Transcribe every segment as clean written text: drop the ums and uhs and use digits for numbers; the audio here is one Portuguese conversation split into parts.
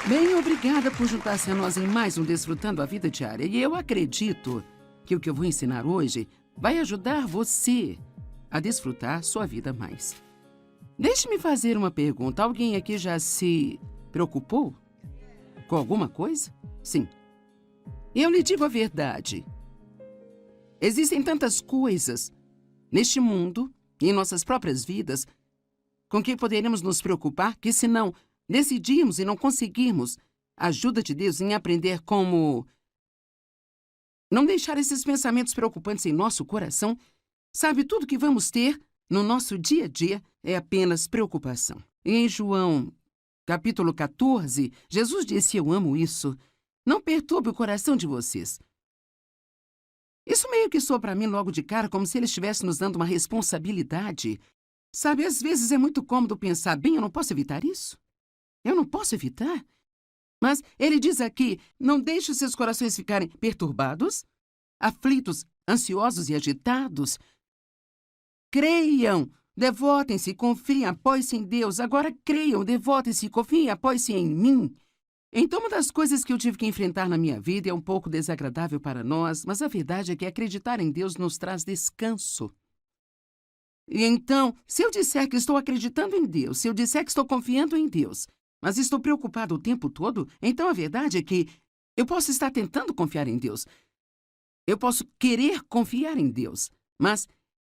Bem, obrigada por juntar-se a nós em mais um Desfrutando a Vida Diária. E eu acredito que o que eu vou ensinar hoje vai ajudar você a desfrutar sua vida mais. Deixe-me fazer uma pergunta. Alguém aqui já se preocupou com alguma coisa? Sim. Eu lhe digo a verdade. Existem tantas coisas neste mundo e em nossas próprias vidas com que poderemos nos preocupar que, se não decidimos e não conseguirmos a ajuda de Deus em aprender como não deixar esses pensamentos preocupantes em nosso coração, sabe, tudo que vamos ter no nosso dia a dia é apenas preocupação. E em João, capítulo 14, Jesus disse: eu amo isso. Não perturbe o coração de vocês. Isso meio que soa para mim logo de cara como se ele estivesse nos dando uma responsabilidade. Sabe, às vezes é muito cômodo pensar, bem, eu não posso evitar isso. Eu não posso evitar. Mas ele diz aqui, não deixe seus corações ficarem perturbados, aflitos, ansiosos e agitados. Creiam, devotem-se, confiem, apoiem-se em Deus. Agora creiam, devotem-se, confiem e apoiem-se em mim. Então, uma das coisas que eu tive que enfrentar na minha vida é um pouco desagradável para nós, mas a verdade é que acreditar em Deus nos traz descanso. E então, se eu disser que estou acreditando em Deus, se eu disser que estou confiando em Deus, mas estou preocupado o tempo todo, então a verdade é que eu posso estar tentando confiar em Deus. Eu posso querer confiar em Deus, mas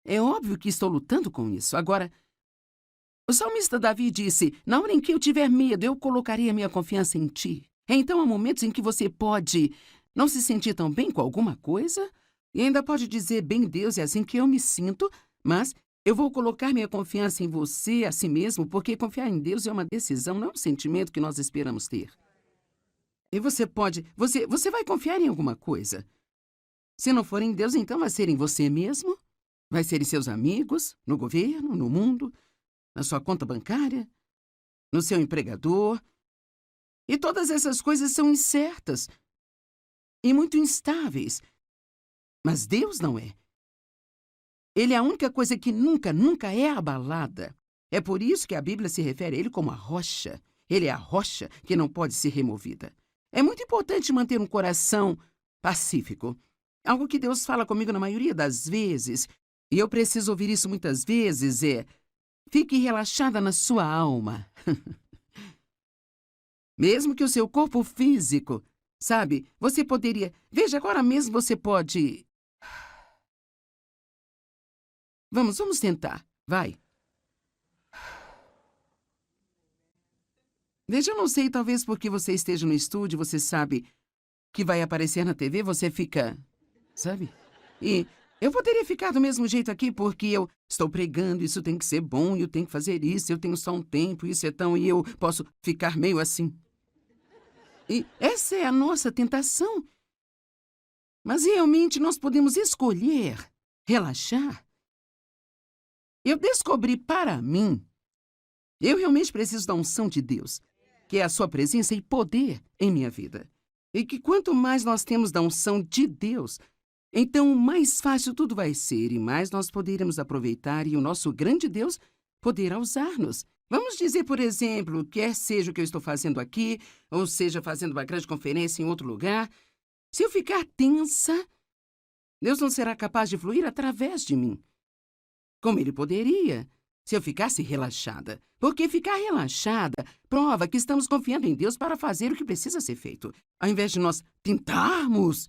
é óbvio que estou lutando com isso. Agora, o salmista Davi disse, na hora em que eu tiver medo, eu colocarei a minha confiança em ti. Então há momentos em que você pode não se sentir tão bem com alguma coisa e ainda pode dizer, bem, Deus, é assim que eu me sinto, mas eu vou colocar minha confiança em você, a si mesmo, porque confiar em Deus é uma decisão, não é um sentimento que nós esperamos ter. E você vai confiar em alguma coisa. Se não for em Deus, então vai ser em você mesmo, vai ser em seus amigos, no governo, no mundo, na sua conta bancária, no seu empregador. E todas essas coisas são incertas e muito instáveis. Mas Deus não é. Ele é a única coisa que nunca é abalada. É por isso que a Bíblia se refere a ele como a rocha. Ele é a rocha que não pode ser removida. É muito importante manter um coração pacífico. Algo que Deus fala comigo na maioria das vezes, e eu preciso ouvir isso muitas vezes, é: fique relaxada na sua alma. Mesmo que o seu corpo físico, sabe, você poderia... Veja, agora mesmo você pode... Vamos tentar. Vai. Veja, eu não sei, talvez porque você esteja no estúdio, você sabe que vai aparecer na TV, você fica... Sabe? E eu poderia ficar do mesmo jeito aqui porque eu estou pregando, isso tem que ser bom, eu tenho que fazer isso, eu tenho só um tempo, isso é tão... E eu posso ficar meio assim. E essa é a nossa tentação. Mas realmente nós podemos escolher relaxar. Eu descobri para mim, eu realmente preciso da unção de Deus, que é a sua presença e poder em minha vida. E que quanto mais nós temos da unção de Deus, então mais fácil tudo vai ser e mais nós poderemos aproveitar e o nosso grande Deus poderá usar-nos. Vamos dizer, por exemplo, quer seja o que eu estou fazendo aqui, ou seja, fazendo uma grande conferência em outro lugar, se eu ficar tensa, Deus não será capaz de fluir através de mim. Como ele poderia, se eu ficasse relaxada. Porque ficar relaxada prova que estamos confiando em Deus para fazer o que precisa ser feito, ao invés de nós tentarmos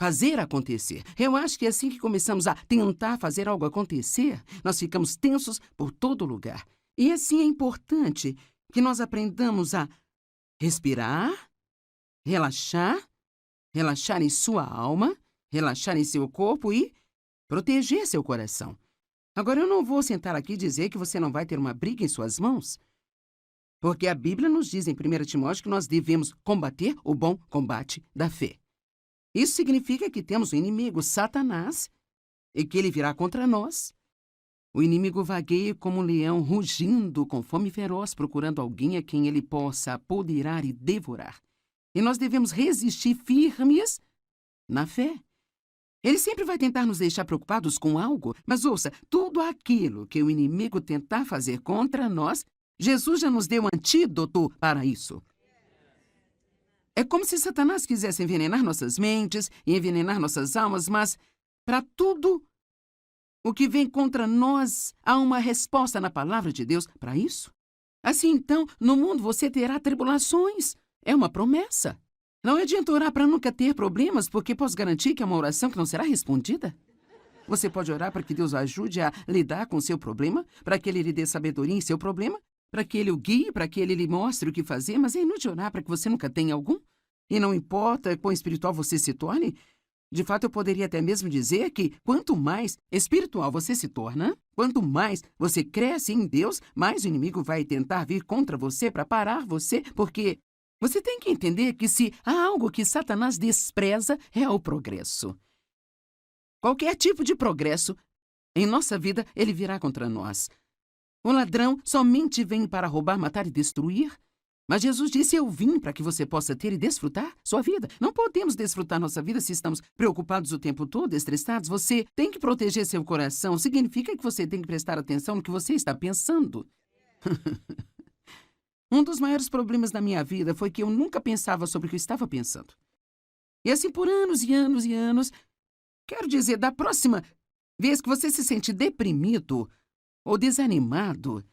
fazer acontecer. Eu acho que assim que começamos a tentar fazer algo acontecer, nós ficamos tensos por todo lugar. E assim é importante que nós aprendamos a respirar, relaxar em sua alma, relaxar em seu corpo e proteger seu coração. Agora, eu não vou sentar aqui e dizer que você não vai ter uma briga em suas mãos, porque a Bíblia nos diz em 1 Timóteo que nós devemos combater o bom combate da fé. Isso significa que temos o inimigo, Satanás, e que ele virá contra nós. O inimigo vagueia como um leão, rugindo com fome feroz, procurando alguém a quem ele possa apoderar e devorar. E nós devemos resistir firmes na fé. Ele sempre vai tentar nos deixar preocupados com algo, mas ouça, tudo aquilo que o inimigo tentar fazer contra nós, Jesus já nos deu um antídoto para isso. É como se Satanás quisesse envenenar nossas mentes e envenenar nossas almas, mas para tudo o que vem contra nós, há uma resposta na palavra de Deus para isso. Assim, então, no mundo você terá tribulações. É uma promessa. Não adianta orar para nunca ter problemas, porque posso garantir que é uma oração que não será respondida. Você pode orar para que Deus o ajude a lidar com o seu problema, para que Ele lhe dê sabedoria em seu problema, para que Ele o guie, para que Ele lhe mostre o que fazer, mas é inútil orar para que você nunca tenha algum. E não importa quão espiritual você se torne, de fato eu poderia até mesmo dizer que quanto mais espiritual você se torna, quanto mais você cresce em Deus, mais o inimigo vai tentar vir contra você para parar você, porque você tem que entender que se há algo que Satanás despreza, é o progresso. Qualquer tipo de progresso em nossa vida, ele virá contra nós. O ladrão somente vem para roubar, matar e destruir. Mas Jesus disse, eu vim para que você possa ter e desfrutar sua vida. Não podemos desfrutar nossa vida se estamos preocupados o tempo todo, estressados. Você tem que proteger seu coração. Significa que você tem que prestar atenção no que você está pensando. Um dos maiores problemas da minha vida foi que eu nunca pensava sobre o que eu estava pensando. E assim por anos e anos e anos. Quero dizer, da próxima vez que você se sente deprimido ou desanimado,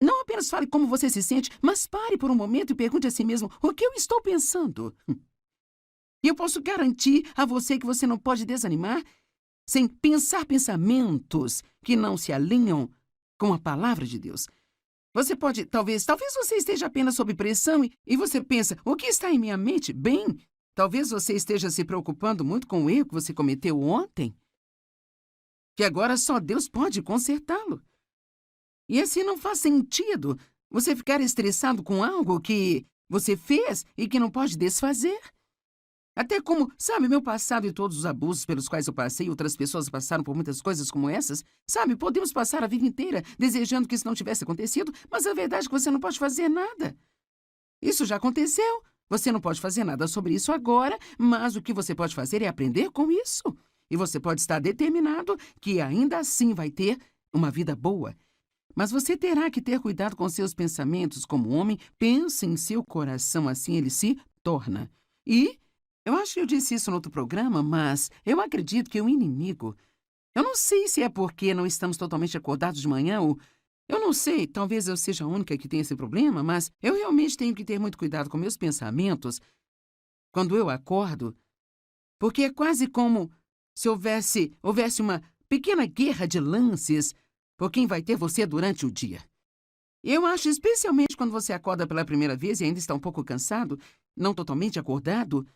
não apenas fale como você se sente, mas pare por um momento e pergunte a si mesmo o que eu estou pensando. E eu posso garantir a você que você não pode desanimar sem pensar pensamentos que não se alinham com a palavra de Deus. Você pode, talvez você esteja apenas sob pressão e você pensa, o que está em minha mente? Bem, talvez você esteja se preocupando muito com o erro que você cometeu ontem, que agora só Deus pode consertá-lo. E assim não faz sentido você ficar estressado com algo que você fez e que não pode desfazer. Até como, sabe, meu passado e todos os abusos pelos quais eu passei, outras pessoas passaram por muitas coisas como essas. Sabe, podemos passar a vida inteira desejando que isso não tivesse acontecido, mas a verdade é que você não pode fazer nada. Isso já aconteceu. Você não pode fazer nada sobre isso agora, mas o que você pode fazer é aprender com isso. E você pode estar determinado que ainda assim vai ter uma vida boa. Mas você terá que ter cuidado com seus pensamentos como homem. Pense em seu coração, assim ele se torna. E eu acho que eu disse isso no outro programa, mas eu acredito que o inimigo... Eu não sei se é porque não estamos totalmente acordados de manhã ou... Eu não sei, talvez eu seja a única que tem esse problema, mas eu realmente tenho que ter muito cuidado com meus pensamentos quando eu acordo, porque é quase como se houvesse uma pequena guerra de lances por quem vai ter você durante o dia. Eu acho, especialmente quando você acorda pela primeira vez e ainda está um pouco cansado, não totalmente acordado,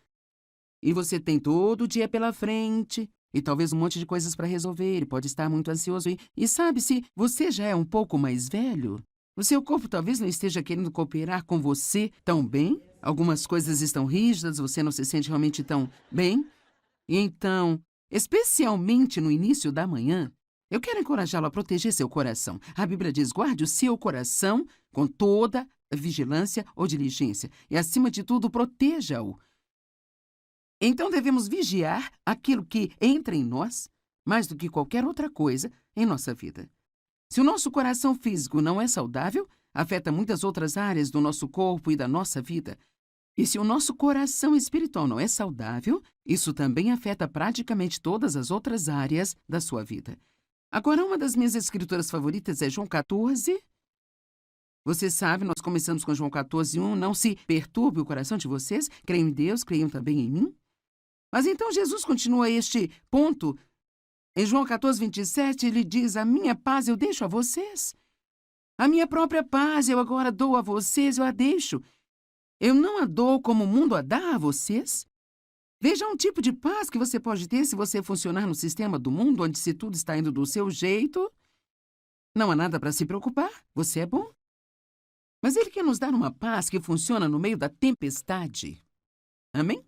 e você tem todo o dia pela frente e talvez um monte de coisas para resolver, e pode estar muito ansioso. E sabe, se você já é um pouco mais velho, o seu corpo talvez não esteja querendo cooperar com você tão bem. Algumas coisas estão rígidas, você não se sente realmente tão bem. E então, especialmente no início da manhã, eu quero encorajá-lo a proteger seu coração. A Bíblia diz, guarde o seu coração com toda vigilância ou diligência. E, acima de tudo, proteja-o. Então, devemos vigiar aquilo que entra em nós, mais do que qualquer outra coisa em nossa vida. Se o nosso coração físico não é saudável, afeta muitas outras áreas do nosso corpo e da nossa vida. E se o nosso coração espiritual não é saudável, isso também afeta praticamente todas as outras áreas da sua vida. Agora, uma das minhas escrituras favoritas é João 14. Você sabe, nós começamos com João 14:1. Não se perturbe o coração de vocês. Creiam em Deus, creiam também em mim. Mas então Jesus continua este ponto. Em João 14:27, ele diz, a minha paz eu deixo a vocês. A minha própria paz eu agora dou a vocês, eu a deixo. Eu não a dou como o mundo a dá a vocês. Veja um tipo de paz que você pode ter se você funcionar no sistema do mundo, onde se tudo está indo do seu jeito. Não há nada para se preocupar, você é bom. Mas ele quer nos dar uma paz que funciona no meio da tempestade. Amém?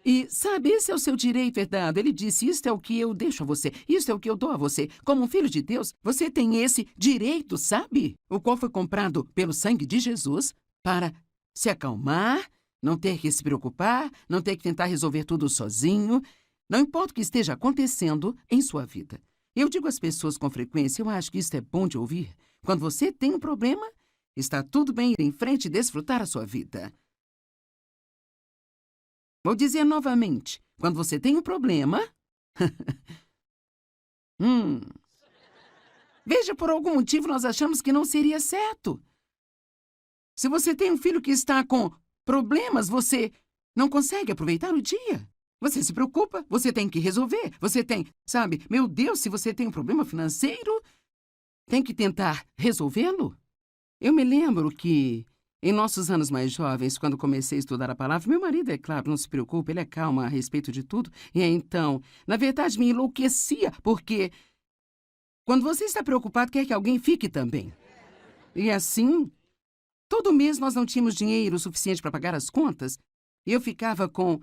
E, sabe, esse é o seu direito herdado. Ele disse, isto é o que eu deixo a você, isto é o que eu dou a você. Como um filho de Deus, você tem esse direito, sabe? O qual foi comprado pelo sangue de Jesus para se acalmar, não ter que se preocupar, não ter que tentar resolver tudo sozinho. Não importa o que esteja acontecendo em sua vida. Eu digo às pessoas com frequência, eu acho que isso é bom de ouvir. Quando você tem um problema, está tudo bem ir em frente e desfrutar a sua vida. Vou dizer novamente. Quando você tem um problema... Veja, por algum motivo nós achamos que não seria certo. Se você tem um filho que está com problemas, você não consegue aproveitar o dia. Você se preocupa, você tem que resolver. Você tem, sabe, meu Deus, se você tem um problema financeiro, tem que tentar resolvê-lo. Eu me lembro que, em nossos anos mais jovens, quando comecei a estudar a palavra, meu marido, é claro, não se preocupa, ele é calmo a respeito de tudo. E então, na verdade, me enlouquecia, porque quando você está preocupado, quer que alguém fique também. E assim, todo mês nós não tínhamos dinheiro suficiente para pagar as contas. E eu ficava com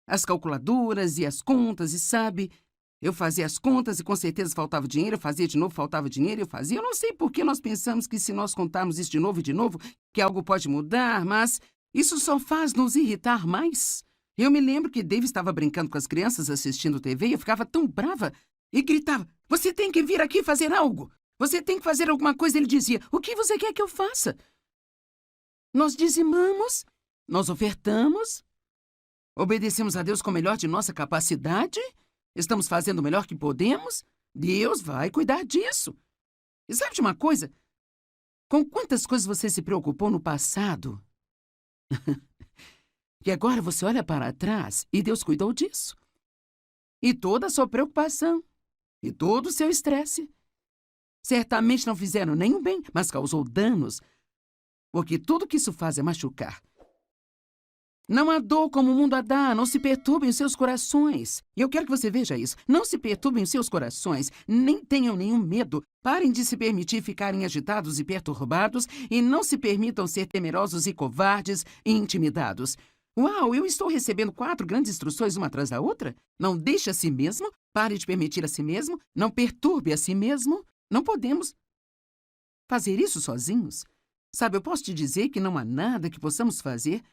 as calculadoras e as contas, e sabe, eu fazia as contas e com certeza faltava dinheiro, eu fazia de novo, faltava dinheiro, eu fazia. Eu não sei por que nós pensamos que se nós contarmos isso de novo e de novo, que algo pode mudar, mas isso só faz nos irritar mais. Eu me lembro que Dave estava brincando com as crianças assistindo TV e eu ficava tão brava e gritava, você tem que vir aqui fazer algo. Você tem que fazer alguma coisa. Ele dizia, o que você quer que eu faça? Nós dizimamos, nós ofertamos, obedecemos a Deus com o melhor de nossa capacidade, estamos fazendo o melhor que podemos, Deus vai cuidar disso. E sabe de uma coisa? Com quantas coisas você se preocupou no passado? Que agora você olha para trás e Deus cuidou disso. E toda a sua preocupação, e todo o seu estresse, certamente não fizeram nenhum bem, mas causou danos, porque tudo que isso faz é machucar. Não há dor como o mundo a dá, não se perturbem os seus corações. E eu quero que você veja isso. Não se perturbem os seus corações, nem tenham nenhum medo. Parem de se permitir ficarem agitados e perturbados e não se permitam ser temerosos e covardes e intimidados. Uau, eu estou recebendo 4 grandes instruções uma atrás da outra? Não deixe a si mesmo, pare de permitir a si mesmo, não perturbe a si mesmo. Não podemos fazer isso sozinhos. Sabe, eu posso te dizer que não há nada que possamos fazer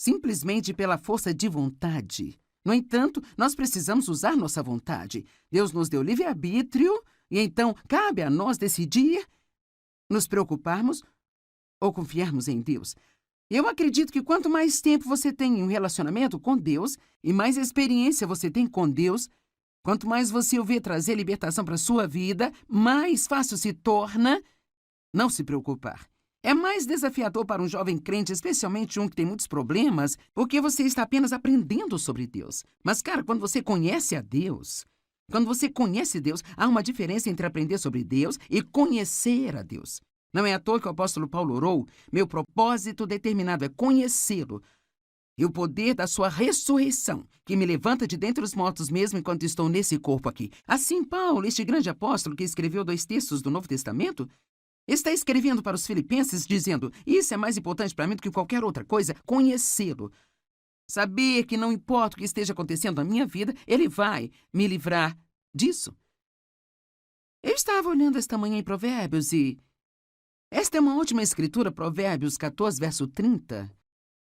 simplesmente pela força de vontade. No entanto, nós precisamos usar nossa vontade. Deus nos deu livre-arbítrio e então cabe a nós decidir nos preocuparmos ou confiarmos em Deus. Eu acredito que quanto mais tempo você tem em um relacionamento com Deus e mais experiência você tem com Deus, quanto mais você o vê trazer libertação para a sua vida, mais fácil se torna não se preocupar. É mais desafiador para um jovem crente, especialmente um que tem muitos problemas, porque você está apenas aprendendo sobre Deus. Mas, cara, quando você conhece a Deus, há uma diferença entre aprender sobre Deus e conhecer a Deus. Não é à toa que o apóstolo Paulo orou, meu propósito determinado é conhecê-lo e o poder da sua ressurreição, que me levanta de dentre os mortos mesmo enquanto estou nesse corpo aqui. Assim, Paulo, este grande apóstolo que escreveu 2 textos do Novo Testamento, está escrevendo para os filipenses dizendo, isso é mais importante para mim do que qualquer outra coisa, conhecê-lo. Saber que não importa o que esteja acontecendo na minha vida, ele vai me livrar disso. Eu estava olhando esta manhã em Provérbios e esta é uma última escritura, Provérbios 14, verso 30.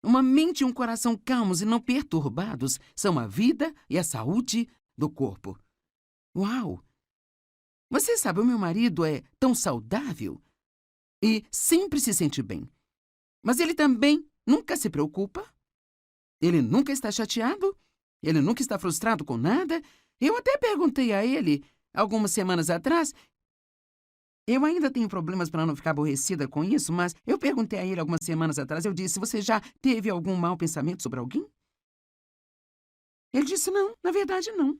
Uma mente e um coração calmos e não perturbados são a vida e a saúde do corpo. Uau! Você sabe, o meu marido é tão saudável e sempre se sente bem. Mas ele também nunca se preocupa. Ele nunca está chateado. Ele nunca está frustrado com nada. Eu até perguntei a ele, algumas semanas atrás, eu ainda tenho problemas para não ficar aborrecida com isso, mas eu perguntei a ele algumas semanas atrás, eu disse, você já teve algum mau pensamento sobre alguém? Ele disse, não, na verdade não.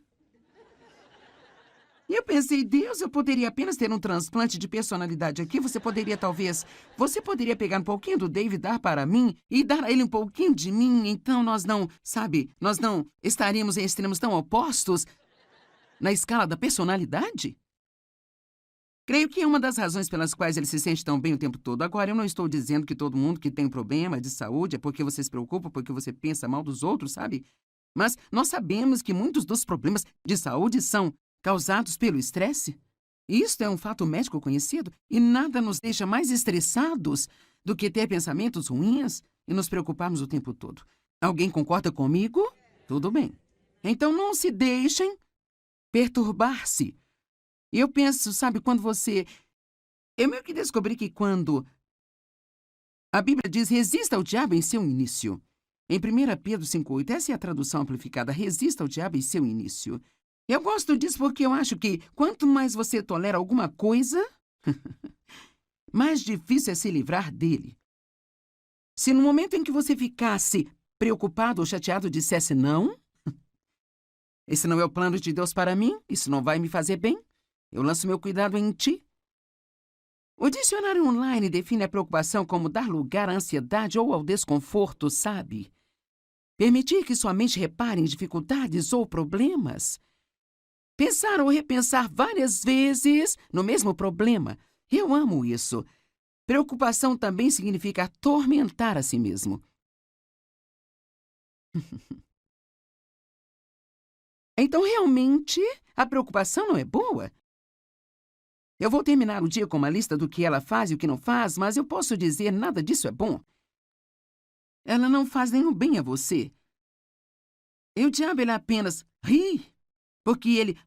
E eu pensei, Deus, eu poderia apenas ter um transplante de personalidade aqui, você poderia pegar um pouquinho do David, dar para mim e dar a ele um pouquinho de mim, então nós não estaríamos em extremos tão opostos na escala da personalidade? Creio que é uma das razões pelas quais ele se sente tão bem o tempo todo. Agora, eu não estou dizendo que todo mundo que tem um problema de saúde é porque você se preocupa, porque você pensa mal dos outros, sabe? Mas nós sabemos que muitos dos problemas de saúde são causados pelo estresse. Isto é um fato médico conhecido e nada nos deixa mais estressados do que ter pensamentos ruins e nos preocuparmos o tempo todo. Alguém concorda comigo? Tudo bem. Então não se deixem perturbar-se. E eu penso, sabe, eu meio que descobri que quando a Bíblia diz resista ao diabo em seu início, Em 1 Pedro 5,8, essa é a tradução amplificada: resista ao diabo em seu início. Eu gosto disso porque eu acho que quanto mais você tolera alguma coisa, mais difícil é se livrar dele. Se no momento em que você ficasse preocupado ou chateado dissesse não, esse não é o plano de Deus para mim, isso não vai me fazer bem, eu lanço meu cuidado em ti. O dicionário online define a preocupação como dar lugar à ansiedade ou ao desconforto, sabe? Permitir que sua mente repare em dificuldades ou problemas. Pensar ou repensar várias vezes no mesmo problema. Eu amo isso. Preocupação também significa atormentar a si mesmo. Então, realmente, a preocupação não é boa? Eu vou terminar o dia com uma lista do que ela faz e o que não faz, mas eu posso dizer nada disso é bom. Ela não faz nenhum bem a você. E o diabo, ele apenas ri, porque ele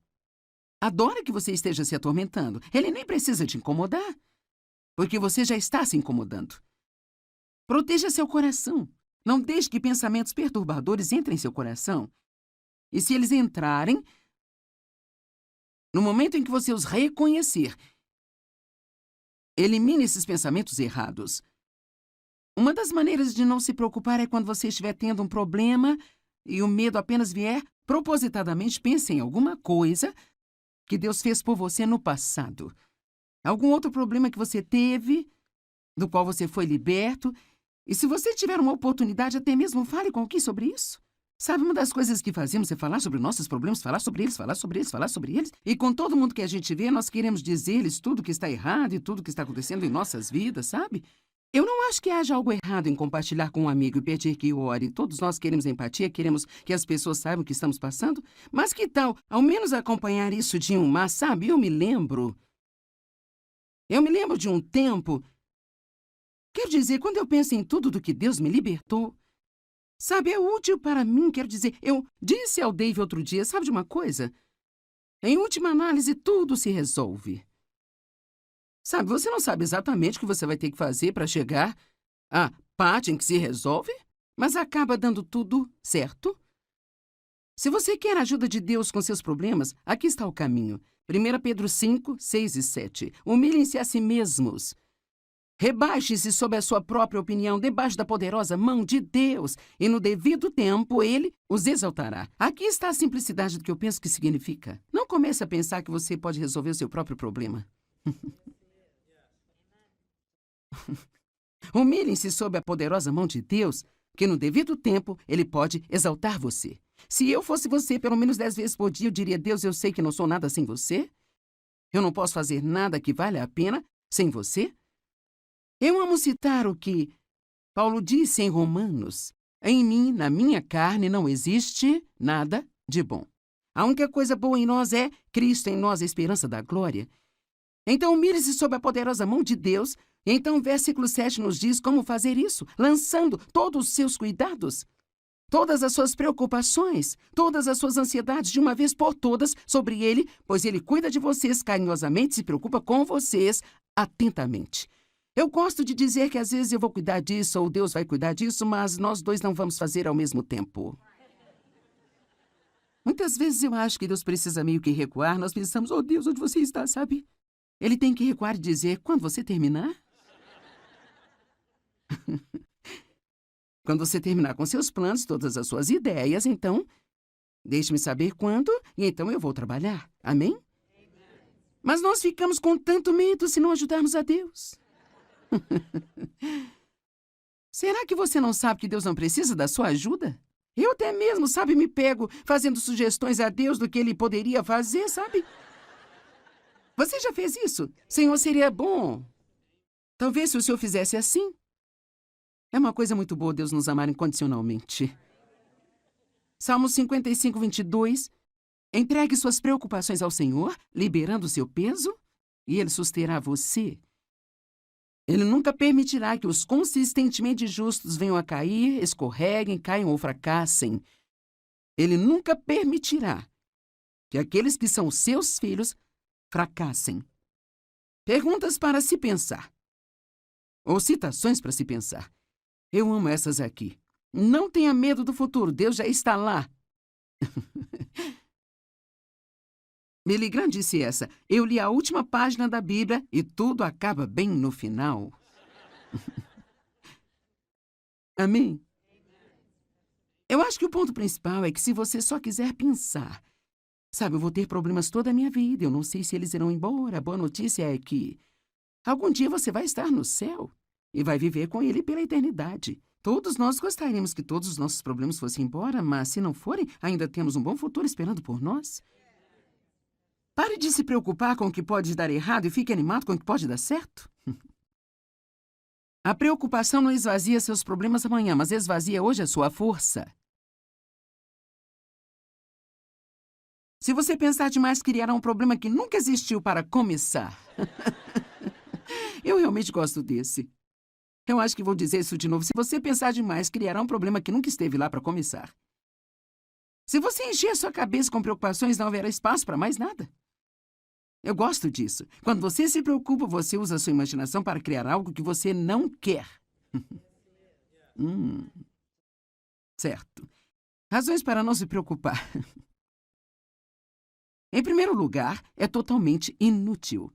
adora que você esteja se atormentando. Ele nem precisa te incomodar, porque você já está se incomodando. Proteja seu coração. Não deixe que pensamentos perturbadores entrem em seu coração. E se eles entrarem, no momento em que você os reconhecer, elimine esses pensamentos errados. Uma das maneiras de não se preocupar é quando você estiver tendo um problema e o medo apenas vier, propositadamente pense em alguma coisa que Deus fez por você no passado. Algum outro problema que você teve, do qual você foi liberto. E se você tiver uma oportunidade, até mesmo fale com alguém sobre isso. Sabe, uma das coisas que fazemos é falar sobre nossos problemas, falar sobre eles, falar sobre eles, falar sobre eles. E com todo mundo que a gente vê, nós queremos dizer-lhes tudo que está errado e tudo que está acontecendo em nossas vidas, sabe? Eu não acho que haja algo errado em compartilhar com um amigo e pedir que ore. Todos nós queremos empatia, queremos que as pessoas saibam o que estamos passando. Mas que tal, ao menos, acompanhar isso de um mas, sabe? Eu me lembro de um tempo. Quero dizer, quando eu penso em tudo do que Deus me libertou, sabe, é útil para mim. Quero dizer, eu disse ao Dave outro dia, sabe de uma coisa? Em última análise, tudo se resolve. Sabe, você não sabe exatamente o que você vai ter que fazer para chegar à parte em que se resolve, mas acaba dando tudo certo. Se você quer a ajuda de Deus com seus problemas, aqui está o caminho. 1 Pedro 5, 6 e 7. Humilhem-se a si mesmos. Rebaixe-se sob a sua própria opinião, debaixo da poderosa mão de Deus, e no devido tempo Ele os exaltará. Aqui está a simplicidade do que eu penso que significa. Não comece a pensar que você pode resolver o seu próprio problema. Humilhem-se sob a poderosa mão de Deus, que no devido tempo Ele pode exaltar você. Se eu fosse você, pelo menos 10 vezes por dia, eu diria: Deus, eu sei que não sou nada sem você. Eu não posso fazer nada que valha a pena sem você. Eu amo citar o que Paulo disse em Romanos: em mim, na minha carne, não existe nada de bom. A única coisa boa em nós é Cristo em nós, a esperança da glória. Então, humilhe-se sob a poderosa mão de Deus. Então, o versículo 7 nos diz como fazer isso, lançando todos os seus cuidados, todas as suas preocupações, todas as suas ansiedades de uma vez por todas sobre Ele, pois Ele cuida de vocês carinhosamente, se preocupa com vocês atentamente. Eu gosto de dizer que às vezes eu vou cuidar disso ou Deus vai cuidar disso, mas nós dois não vamos fazer ao mesmo tempo. Muitas vezes eu acho que Deus precisa meio que recuar. Nós pensamos: oh Deus, onde você está, sabe? Ele tem que recuar e dizer: quando você terminar? Quando você terminar com seus planos, todas as suas ideias, então, deixe-me saber quando e então eu vou trabalhar. Amém? Mas nós ficamos com tanto medo se não ajudarmos a Deus. Será que você não sabe que Deus não precisa da sua ajuda? Eu até mesmo, sabe, me pego fazendo sugestões a Deus do que Ele poderia fazer, sabe? Você já fez isso? Senhor, seria bom. Talvez se o Senhor fizesse assim. É uma coisa muito boa Deus nos amar incondicionalmente. Salmo 55, 22. Entregue suas preocupações ao Senhor, liberando o seu peso, e Ele susterá você. Ele nunca permitirá que os consistentemente justos venham a cair, escorreguem, caiam ou fracassem. Ele nunca permitirá que aqueles que são seus filhos fracassem. Perguntas para se pensar. Ou citações para se pensar. Eu amo essas aqui. Não tenha medo do futuro, Deus já está lá. Billy Graham disse essa. Eu li a última página da Bíblia e tudo acaba bem no final. Amém? Eu acho que o ponto principal é que se você só quiser pensar, sabe, eu vou ter problemas toda a minha vida, eu não sei se eles irão embora. A boa notícia é que algum dia você vai estar no céu e vai viver com ele pela eternidade. Todos nós gostaríamos que todos os nossos problemas fossem embora, mas se não forem, ainda temos um bom futuro esperando por nós. Pare de se preocupar com o que pode dar errado e fique animado com o que pode dar certo. A preocupação não esvazia seus problemas amanhã, mas esvazia hoje a sua força. Se você pensar demais, criará um problema que nunca existiu para começar. Eu realmente gosto desse. Eu acho que vou dizer isso de novo. Se você pensar demais, criará um problema que nunca esteve lá para começar. Se você encher a sua cabeça com preocupações, não haverá espaço para mais nada. Eu gosto disso. Quando você se preocupa, você usa a sua imaginação para criar algo que você não quer. Certo. Razões para não se preocupar. Em primeiro lugar, é totalmente inútil.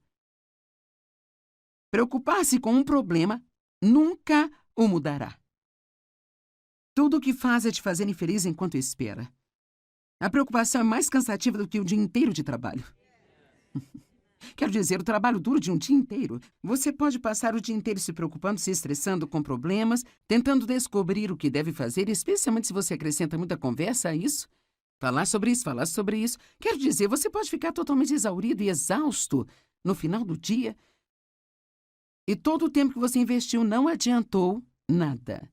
Preocupar-se com um problema nunca o mudará. Tudo o que faz é te fazer infeliz enquanto espera. A preocupação é mais cansativa do que o dia inteiro de trabalho. Quero dizer, o trabalho duro de um dia inteiro. Você pode passar o dia inteiro se preocupando, se estressando com problemas, tentando descobrir o que deve fazer, especialmente se você acrescenta muita conversa a isso. Falar sobre isso, falar sobre isso. Quero dizer, você pode ficar totalmente exaurido e exausto no final do dia. E todo o tempo que você investiu não adiantou nada.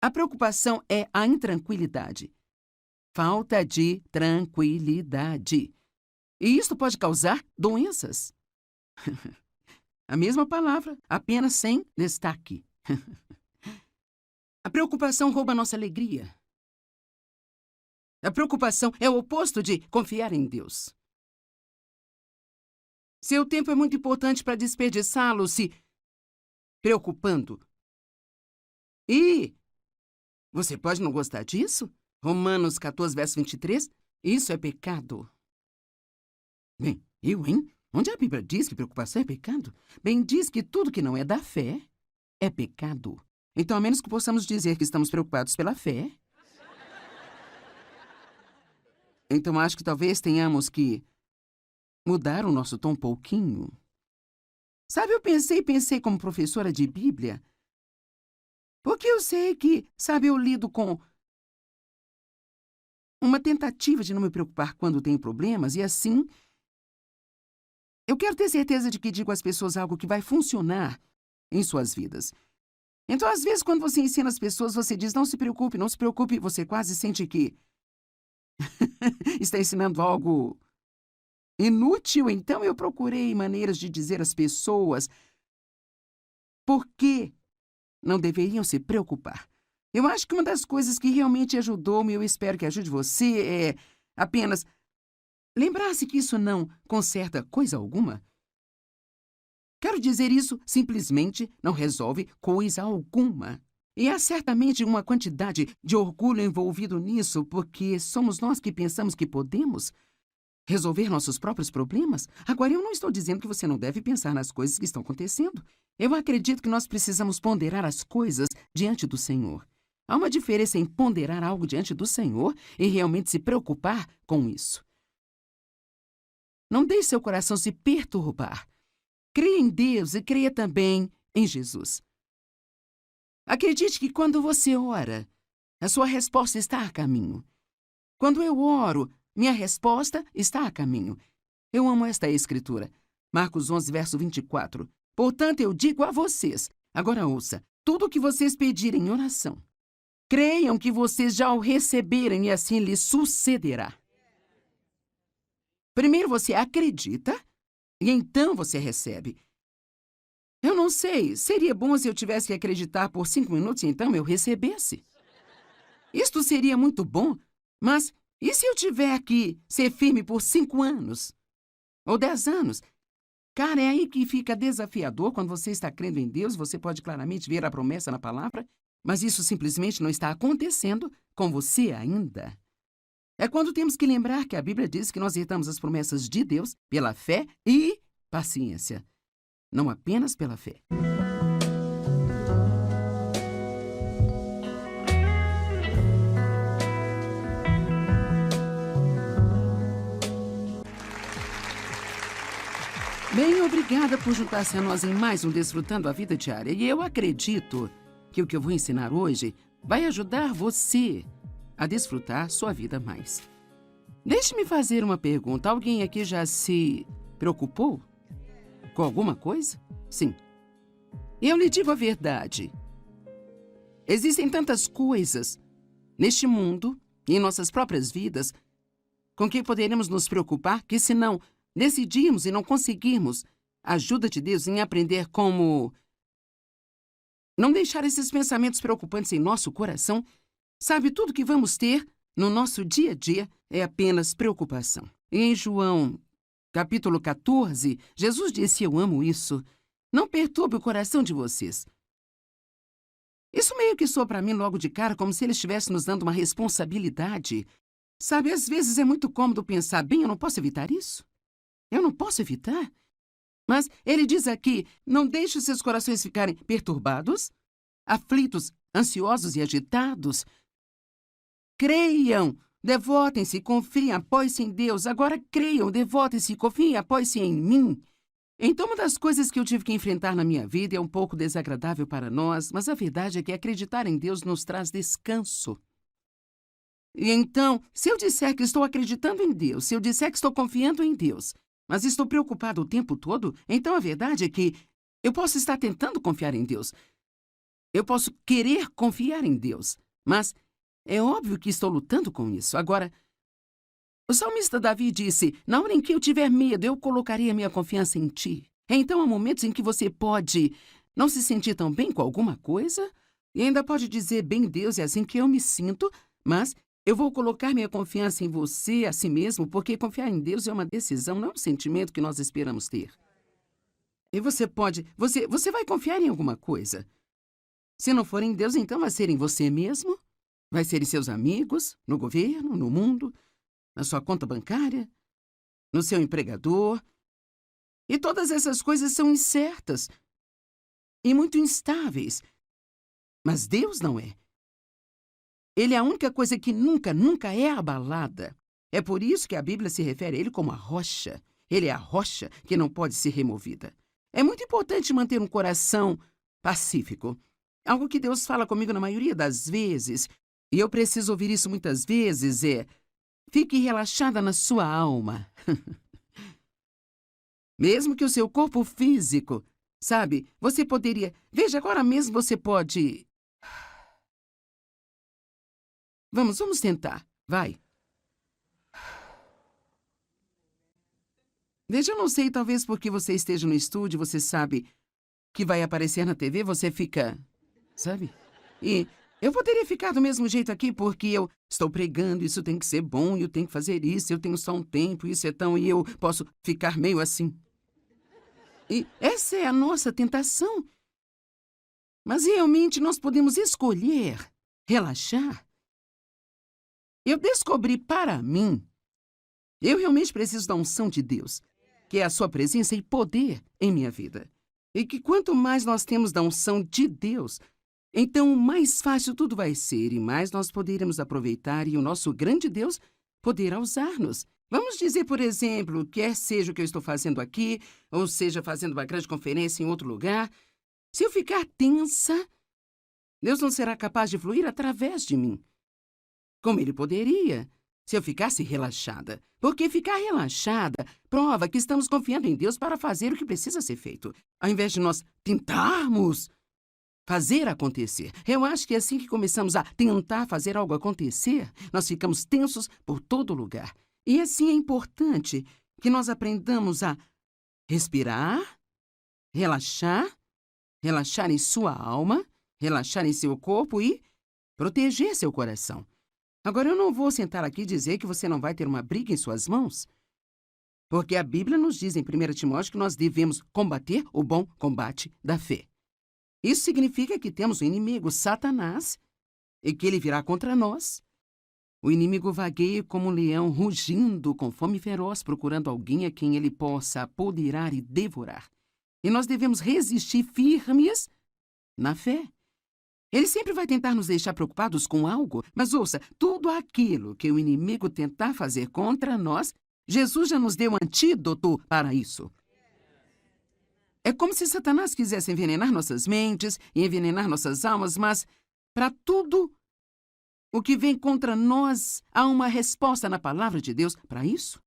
A preocupação é a intranquilidade. Falta de tranquilidade. E isso pode causar doenças. A mesma palavra, apenas sem destaque. A preocupação rouba a nossa alegria. A preocupação é o oposto de confiar em Deus. Seu tempo é muito importante para desperdiçá-lo se preocupando. E você pode não gostar disso? Romanos 14, verso 23. Isso é pecado. Bem, hein? Onde a Bíblia diz que preocupação é pecado? Bem, diz que tudo que não é da fé é pecado. Então, a menos que possamos dizer que estamos preocupados pela fé, então acho que talvez tenhamos que mudar o nosso tom um pouquinho. Sabe, eu pensei como professora de Bíblia, porque eu sei que, sabe, eu lido com uma tentativa de não me preocupar quando tenho problemas, e assim, eu quero ter certeza de que digo às pessoas algo que vai funcionar em suas vidas. Então, às vezes, quando você ensina as pessoas, você diz, não se preocupe, não se preocupe, você quase sente que está ensinando algo inútil. Então, eu procurei maneiras de dizer às pessoas por que não deveriam se preocupar. Eu acho que uma das coisas que realmente ajudou-me, eu espero que ajude você, é apenas lembrar-se que isso não conserta coisa alguma. Quero dizer, isso simplesmente não resolve coisa alguma. E há certamente uma quantidade de orgulho envolvido nisso, porque somos nós que pensamos que podemos resolver nossos próprios problemas. Agora, eu não estou dizendo que você não deve pensar nas coisas que estão acontecendo. Eu acredito que nós precisamos ponderar as coisas diante do Senhor. Há uma diferença em ponderar algo diante do Senhor e realmente se preocupar com isso. Não deixe seu coração se perturbar. Creia em Deus e creia também em Jesus. Acredite que quando você ora, a sua resposta está a caminho. Quando eu oro, minha resposta está a caminho. Eu amo esta escritura. Marcos 11, verso 24. Portanto, eu digo a vocês, agora ouça, tudo o que vocês pedirem em oração, creiam que vocês já o receberem e assim lhes sucederá. Primeiro você acredita e então você recebe. Eu não sei, seria bom se eu tivesse que acreditar por 5 minutos e então eu recebesse. Isto seria muito bom, mas e se eu tiver que ser firme por 5 anos? Ou 10 anos? Cara, é aí que fica desafiador quando você está crendo em Deus, você pode claramente ver a promessa na palavra. Mas isso simplesmente não está acontecendo com você ainda. É quando temos que lembrar que a Bíblia diz que nós herdamos as promessas de Deus pela fé e paciência, não apenas pela fé. Bem, obrigada por juntar-se a nós em mais um Desfrutando a Vida Diária. E eu acredito que o que eu vou ensinar hoje vai ajudar você a desfrutar sua vida mais. Deixe-me fazer uma pergunta. Alguém aqui já se preocupou com alguma coisa? Sim. Eu lhe digo a verdade. Existem tantas coisas neste mundo e em nossas próprias vidas com que poderemos nos preocupar que, se não decidirmos e não conseguirmos a ajuda de Deus em aprender como não deixar esses pensamentos preocupantes em nosso coração, sabe, tudo que vamos ter no nosso dia a dia é apenas preocupação. E em João, capítulo 14, Jesus disse: eu amo isso. Não perturbe o coração de vocês. Isso meio que soa para mim logo de cara como se ele estivesse nos dando uma responsabilidade. Sabe, às vezes é muito cômodo pensar, bem, eu não posso evitar isso. Eu não posso evitar. Mas ele diz aqui, não deixe os seus corações ficarem perturbados, aflitos, ansiosos e agitados. Creiam, devotem-se, confiem, apoiem-se em Deus. Agora creiam, devotem-se, confiem, apoiem-se em mim. Então, uma das coisas que eu tive que enfrentar na minha vida é um pouco desagradável para nós, mas a verdade é que acreditar em Deus nos traz descanso. E então, se eu disser que estou acreditando em Deus, se eu disser que estou confiando em Deus, mas estou preocupado o tempo todo, então a verdade é que eu posso estar tentando confiar em Deus. Eu posso querer confiar em Deus, mas é óbvio que estou lutando com isso. Agora, o salmista Davi disse, na hora em que eu tiver medo, eu colocarei a minha confiança em ti. Então há momentos em que você pode não se sentir tão bem com alguma coisa e ainda pode dizer, bem, Deus, é assim que eu me sinto, mas eu vou colocar minha confiança em você, a si mesmo, porque confiar em Deus é uma decisão, não é um sentimento que nós esperamos ter. E você vai confiar em alguma coisa. Se não for em Deus, então vai ser em você mesmo, vai ser em seus amigos, no governo, no mundo, na sua conta bancária, no seu empregador. E todas essas coisas são incertas e muito instáveis. Mas Deus não é. Ele é a única coisa que nunca é abalada. É por isso que a Bíblia se refere a ele como a rocha. Ele é a rocha que não pode ser removida. É muito importante manter um coração pacífico. Algo que Deus fala comigo na maioria das vezes, e eu preciso ouvir isso muitas vezes, é: fique relaxada na sua alma. Mesmo que o seu corpo físico, sabe, você poderia... Veja, agora mesmo você pode... Vamos tentar. Vai. Veja, eu não sei, talvez porque você esteja no estúdio, você sabe que vai aparecer na TV, você fica... Sabe? E eu poderia ficar do mesmo jeito aqui porque eu estou pregando, isso tem que ser bom, eu tenho que fazer isso, eu tenho só um tempo, isso é tão... E eu posso ficar meio assim. E essa é a nossa tentação. Mas realmente nós podemos escolher relaxar. Eu descobri para mim, eu realmente preciso da unção de Deus, que é a sua presença e poder em minha vida. E que quanto mais nós temos da unção de Deus, então mais fácil tudo vai ser e mais nós poderemos aproveitar e o nosso grande Deus poderá usar-nos. Vamos dizer, por exemplo, quer seja o que eu estou fazendo aqui, ou seja, fazendo uma grande conferência em outro lugar, se eu ficar tensa, Deus não será capaz de fluir através de mim. Como ele poderia, se eu ficasse relaxada. Porque ficar relaxada prova que estamos confiando em Deus para fazer o que precisa ser feito, ao invés de nós tentarmos fazer acontecer. Eu acho que é assim que começamos a tentar fazer algo acontecer, nós ficamos tensos por todo lugar. E assim é importante que nós aprendamos a respirar, relaxar em sua alma, relaxar em seu corpo e proteger seu coração. Agora, eu não vou sentar aqui e dizer que você não vai ter uma briga em suas mãos, porque a Bíblia nos diz em 1 Timóteo que nós devemos combater o bom combate da fé. Isso significa que temos um inimigo, Satanás, e que ele virá contra nós. O inimigo vagueia como um leão rugindo com fome feroz, procurando alguém a quem ele possa apoderar e devorar. E nós devemos resistir firmes na fé. Ele sempre vai tentar nos deixar preocupados com algo, mas ouça, tudo aquilo que o inimigo tentar fazer contra nós, Jesus já nos deu um antídoto para isso. É como se Satanás quisesse envenenar nossas mentes e envenenar nossas almas, mas para tudo o que vem contra nós, há uma resposta na palavra de Deus para isso.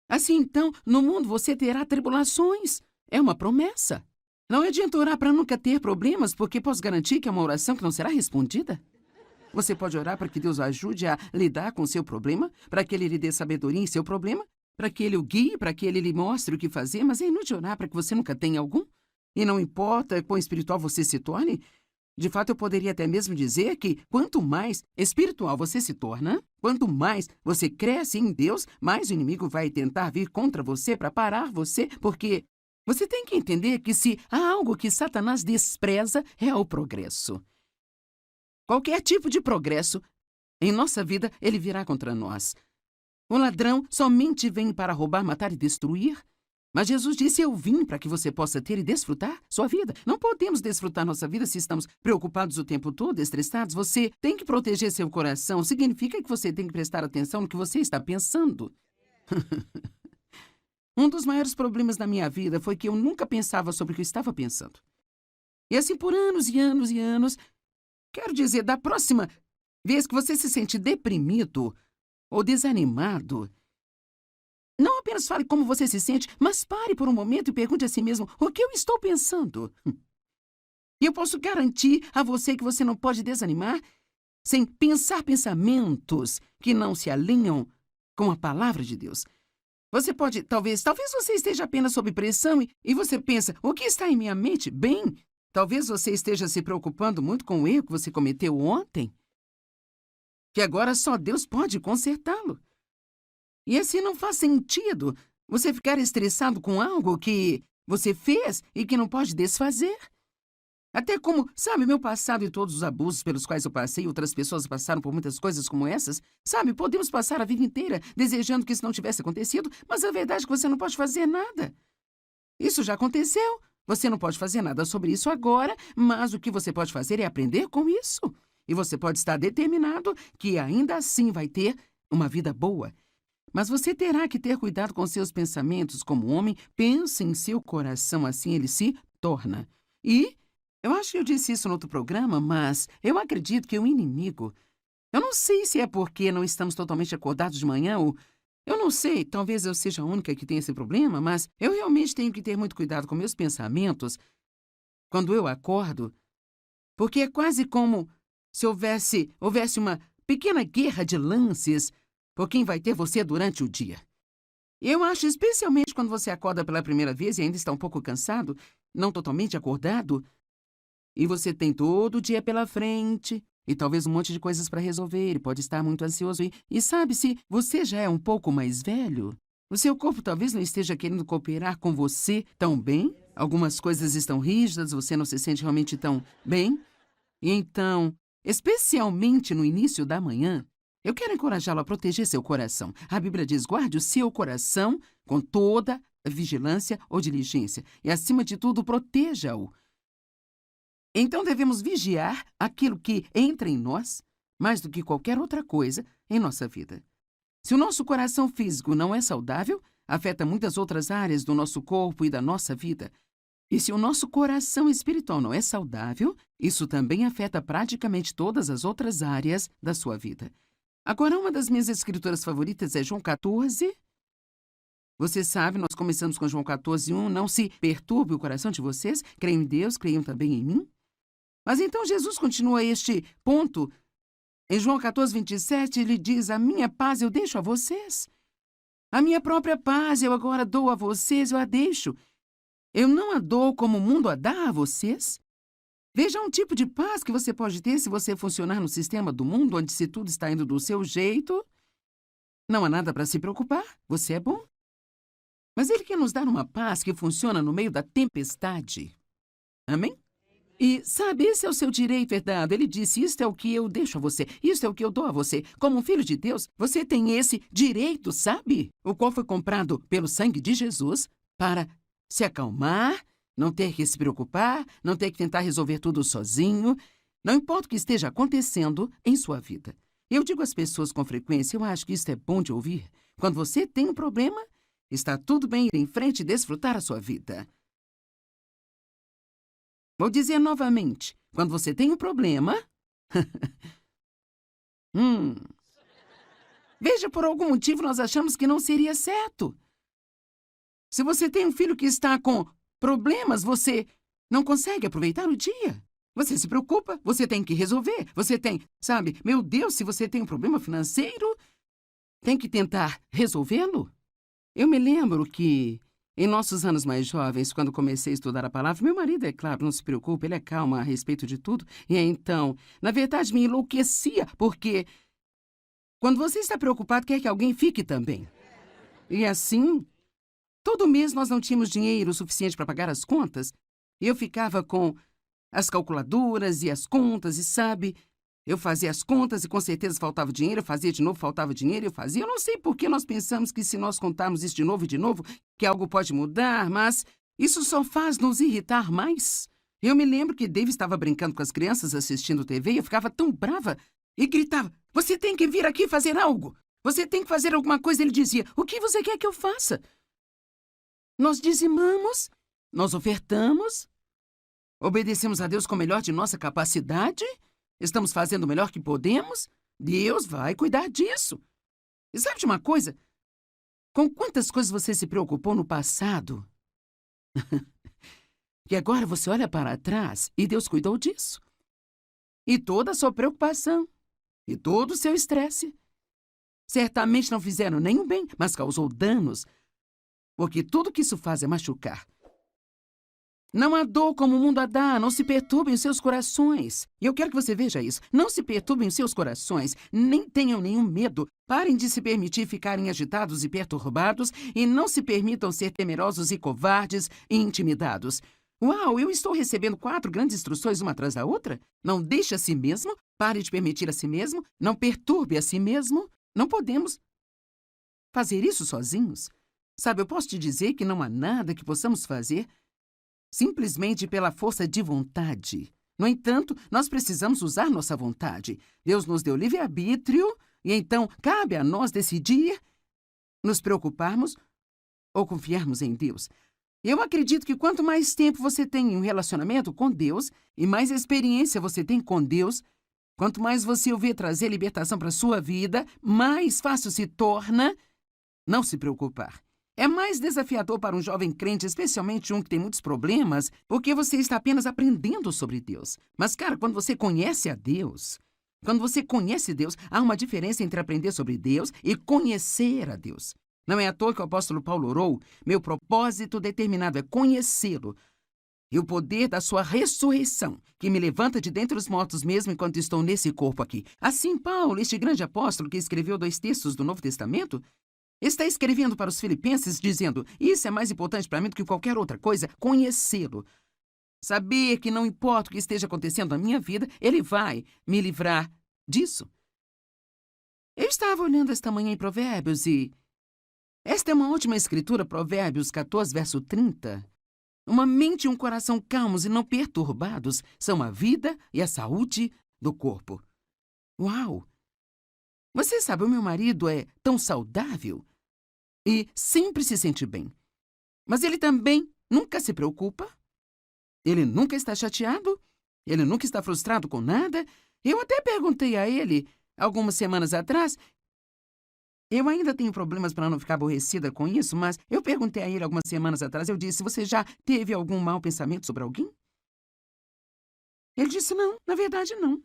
Assim, então, no mundo você terá tribulações. É uma promessa. Não adianta orar para nunca ter problemas, porque posso garantir que é uma oração que não será respondida. Você pode orar para que Deus o ajude a lidar com o seu problema, para que Ele lhe dê sabedoria em seu problema, para que Ele o guie, para que Ele lhe mostre o que fazer, mas é inútil orar para que você nunca tenha algum. E não importa quão espiritual você se torne, de fato eu poderia até mesmo dizer que quanto mais espiritual você se torna, quanto mais você cresce em Deus, mais o inimigo vai tentar vir contra você para parar você, porque você tem que entender que se há algo que Satanás despreza, é o progresso. Qualquer tipo de progresso em nossa vida, ele virá contra nós. O ladrão somente vem para roubar, matar e destruir. Mas Jesus disse, eu vim para que você possa ter e desfrutar sua vida. Não podemos desfrutar nossa vida se estamos preocupados o tempo todo, estressados. Você tem que proteger seu coração. Significa que você tem que prestar atenção no que você está pensando. Um dos maiores problemas da minha vida foi que eu nunca pensava sobre o que eu estava pensando. E assim por anos e anos e anos. Quero dizer, da próxima vez que você se sente deprimido ou desanimado, não apenas fale como você se sente, mas pare por um momento e pergunte a si mesmo o que eu estou pensando. E eu posso garantir a você que você não pode desanimar sem pensar pensamentos que não se alinham com a palavra de Deus. Você pode, talvez você esteja apenas sob pressão e você pensa, o que está em minha mente? Bem, talvez você esteja se preocupando muito com o erro que você cometeu ontem, que agora só Deus pode consertá-lo. E assim não faz sentido você ficar estressado com algo que você fez e que não pode desfazer. Até como, sabe, meu passado e todos os abusos pelos quais eu passei, outras pessoas passaram por muitas coisas como essas, sabe, podemos passar a vida inteira desejando que isso não tivesse acontecido, mas a verdade é que você não pode fazer nada. Isso já aconteceu, você não pode fazer nada sobre isso agora, mas o que você pode fazer é aprender com isso. E você pode estar determinado que ainda assim vai ter uma vida boa. Mas você terá que ter cuidado com seus pensamentos como homem, pense em seu coração, assim ele se torna. E eu acho que eu disse isso no outro programa, mas eu acredito que o inimigo... Eu não sei se é porque não estamos totalmente acordados de manhã ou... Eu não sei, talvez eu seja a única que tenha esse problema, mas eu realmente tenho que ter muito cuidado com meus pensamentos quando eu acordo, porque é quase como se houvesse uma pequena guerra de lances por quem vai ter você durante o dia. Eu acho, especialmente quando você acorda pela primeira vez e ainda está um pouco cansado, não totalmente acordado, e você tem todo o dia pela frente, e talvez um monte de coisas para resolver, e pode estar muito ansioso. E sabe, se você já é um pouco mais velho, o seu corpo talvez não esteja querendo cooperar com você tão bem. Algumas coisas estão rígidas, você não se sente realmente tão bem. E então, especialmente no início da manhã, eu quero encorajá-lo a proteger seu coração. A Bíblia diz, guarde o seu coração com toda vigilância ou diligência. E, acima de tudo, proteja-o. Então devemos vigiar aquilo que entra em nós, mais do que qualquer outra coisa em nossa vida. Se o nosso coração físico não é saudável, afeta muitas outras áreas do nosso corpo e da nossa vida. E se o nosso coração espiritual não é saudável, isso também afeta praticamente todas as outras áreas da sua vida. Agora, uma das minhas escrituras favoritas é João 14. Você sabe, nós começamos com João 14:1. Não se perturbe o coração de vocês, creiam em Deus, creiam também em mim. Mas então Jesus continua este ponto. Em João 14:27, ele diz, a minha paz eu deixo a vocês. A minha própria paz eu agora dou a vocês, eu a deixo. Eu não a dou como o mundo a dá a vocês. Veja um tipo de paz que você pode ter se você funcionar no sistema do mundo, onde se tudo está indo do seu jeito. Não há nada para se preocupar, você é bom. Mas ele quer nos dar uma paz que funciona no meio da tempestade. Amém? E, sabe, esse é o seu direito herdado. Ele disse, isto é o que eu deixo a você, isto é o que eu dou a você. Como um filho de Deus, você tem esse direito, sabe? O qual foi comprado pelo sangue de Jesus para se acalmar, não ter que se preocupar, não ter que tentar resolver tudo sozinho. Não importa o que esteja acontecendo em sua vida. Eu digo às pessoas com frequência, eu acho que isso é bom de ouvir. Quando você tem um problema, está tudo bem ir em frente e desfrutar a sua vida. Vou dizer novamente, quando você tem um problema... Veja, por algum motivo nós achamos que não seria certo. Se você tem um filho que está com problemas, você não consegue aproveitar o dia. Você se preocupa, você tem que resolver, você tem... Sabe, meu Deus, se você tem um problema financeiro, tem que tentar resolvê-lo. Eu me lembro que, em nossos anos mais jovens, quando comecei a estudar a palavra, meu marido, é claro, não se preocupa, ele é calmo a respeito de tudo. E então, na verdade, me enlouquecia, porque quando você está preocupado, quer que alguém fique também. E assim, todo mês nós não tínhamos dinheiro suficiente para pagar as contas, e eu ficava com as calculadoras e as contas, e sabe, eu fazia as contas e com certeza faltava dinheiro, eu fazia de novo, faltava dinheiro, eu fazia. Eu não sei por que nós pensamos que se nós contarmos isso de novo, que algo pode mudar, mas isso só faz nos irritar mais. Eu me lembro que Dave estava brincando com as crianças assistindo TV e eu ficava tão brava e gritava, você tem que vir aqui fazer algo, você tem que fazer alguma coisa. Ele dizia, o que você quer que eu faça? Nós dizimamos, nós ofertamos, obedecemos a Deus com o melhor de nossa capacidade, estamos fazendo o melhor que podemos, Deus vai cuidar disso. E sabe de uma coisa? Com quantas coisas você se preocupou no passado, que agora você olha para trás e Deus cuidou disso. E toda a sua preocupação, e todo o seu estresse, certamente não fizeram nenhum bem, mas causou danos, porque tudo que isso faz é machucar. Não há dor como o mundo a dá, não se perturbem os seus corações. E eu quero que você veja isso. Não se perturbem os seus corações, nem tenham nenhum medo. Parem de se permitir ficarem agitados e perturbados e não se permitam ser temerosos e covardes e intimidados. Uau, eu estou recebendo 4 grandes instruções uma atrás da outra? Não deixe a si mesmo, pare de permitir a si mesmo, não perturbe a si mesmo. Não podemos fazer isso sozinhos. Sabe, eu posso te dizer que não há nada que possamos fazer simplesmente pela força de vontade. No entanto, nós precisamos usar nossa vontade. Deus nos deu livre-arbítrio e então cabe a nós decidir nos preocuparmos ou confiarmos em Deus. Eu acredito que quanto mais tempo você tem em um relacionamento com Deus e mais experiência você tem com Deus, quanto mais você o vê trazer libertação para a sua vida, mais fácil se torna não se preocupar. É mais desafiador para um jovem crente, especialmente um que tem muitos problemas, porque você está apenas aprendendo sobre Deus. Mas, cara, quando você conhece a Deus, há uma diferença entre aprender sobre Deus e conhecer a Deus. Não é à toa que o apóstolo Paulo orou, meu propósito determinado é conhecê-lo e o poder da sua ressurreição, que me levanta de dentre os mortos mesmo enquanto estou nesse corpo aqui. Assim, Paulo, este grande apóstolo que escreveu 2 textos do Novo Testamento, está escrevendo para os filipenses dizendo, isso é mais importante para mim do que qualquer outra coisa, conhecê-lo. Saber que não importa o que esteja acontecendo na minha vida, ele vai me livrar disso. Eu estava olhando esta manhã em Provérbios e esta é uma ótima escritura, Provérbios 14, verso 30. Uma mente e um coração calmos e não perturbados são a vida e a saúde do corpo. Uau! Você sabe, o meu marido é tão saudável e sempre se sente bem. Mas ele também nunca se preocupa. Ele nunca está chateado. Ele nunca está frustrado com nada. Eu até perguntei a ele, algumas semanas atrás, eu ainda tenho problemas para não ficar aborrecida com isso, mas eu perguntei a ele algumas semanas atrás, eu disse, você já teve algum mau pensamento sobre alguém? Ele disse, não, na verdade não.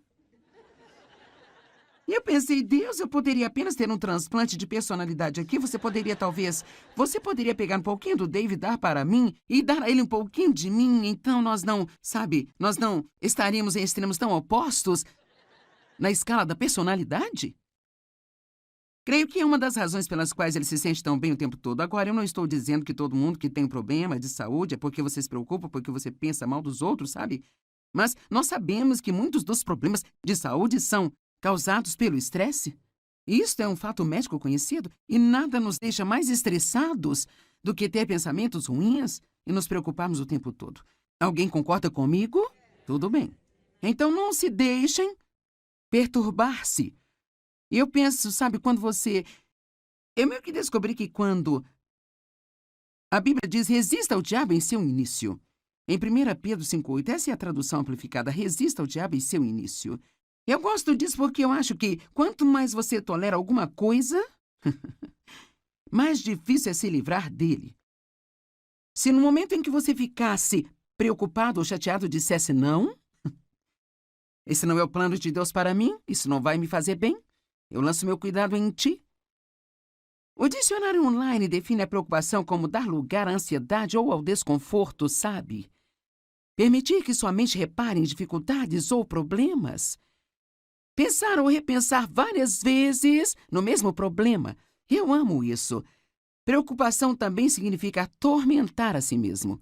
E eu pensei, Deus, eu poderia apenas ter um transplante de personalidade aqui. Você poderia pegar um pouquinho do Dave, dar para mim e dar a ele um pouquinho de mim. Então nós não estaríamos em extremos tão opostos na escala da personalidade? Creio que é uma das razões pelas quais ele se sente tão bem o tempo todo. Agora, eu não estou dizendo que todo mundo que tem um problema de saúde é porque você se preocupa, porque você pensa mal dos outros, sabe? Mas nós sabemos que muitos dos problemas de saúde são causados pelo estresse. Isto é um fato médico conhecido e nada nos deixa mais estressados do que ter pensamentos ruins e nos preocuparmos o tempo todo. Alguém concorda comigo? Tudo bem. Então não se deixem perturbar-se. E eu penso, sabe, quando você... Eu meio que descobri que quando a Bíblia diz resista ao diabo em seu início. Em 1 Pedro 5,8, essa é a tradução amplificada, resista ao diabo em seu início. Eu gosto disso porque eu acho que quanto mais você tolera alguma coisa, mais difícil é se livrar dele. Se no momento em que você ficasse preocupado ou chateado dissesse não, esse não é o plano de Deus para mim, isso não vai me fazer bem, eu lanço meu cuidado em ti. O dicionário online define a preocupação como dar lugar à ansiedade ou ao desconforto, sabe? Permitir que sua mente repare em dificuldades ou problemas. Pensar ou repensar várias vezes no mesmo problema. Eu amo isso. Preocupação também significa atormentar a si mesmo.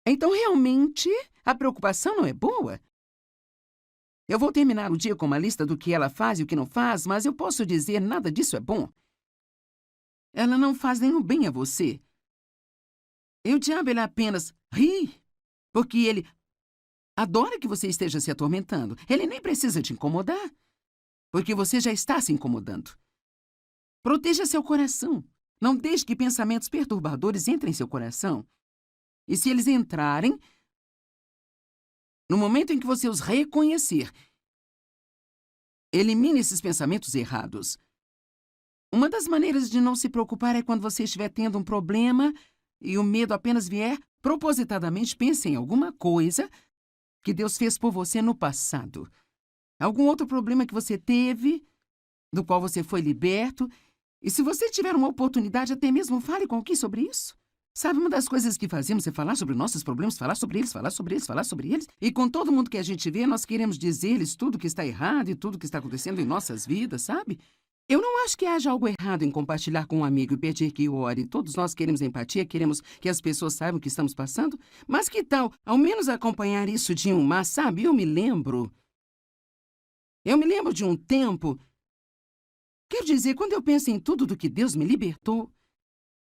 Então, realmente, a preocupação não é boa? Eu vou terminar o dia com uma lista do que ela faz e o que não faz, mas eu posso dizer nada disso é bom. Ela não faz nenhum bem a você. E o diabo, ele apenas ri, porque ele adora que você esteja se atormentando. Ele nem precisa te incomodar, porque você já está se incomodando. Proteja seu coração. Não deixe que pensamentos perturbadores entrem em seu coração. E se eles entrarem, no momento em que você os reconhecer, elimine esses pensamentos errados. Uma das maneiras de não se preocupar é quando você estiver tendo um problema e o medo apenas vier, propositadamente pense em alguma coisa que Deus fez por você no passado. Algum outro problema que você teve, do qual você foi liberto. E se você tiver uma oportunidade, até mesmo fale com alguém sobre isso. Sabe, uma das coisas que fazemos é falar sobre nossos problemas, falar sobre eles, falar sobre eles, falar sobre eles. E com todo mundo que a gente vê, nós queremos dizer-lhes tudo que está errado e tudo que está acontecendo em nossas vidas, sabe? Eu não acho que haja algo errado em compartilhar com um amigo e pedir que ore. Todos nós queremos empatia, queremos que as pessoas saibam o que estamos passando. Mas que tal, ao menos, acompanhar isso de um mas, sabe? Eu me lembro de um tempo... Quero dizer, quando eu penso em tudo do que Deus me libertou,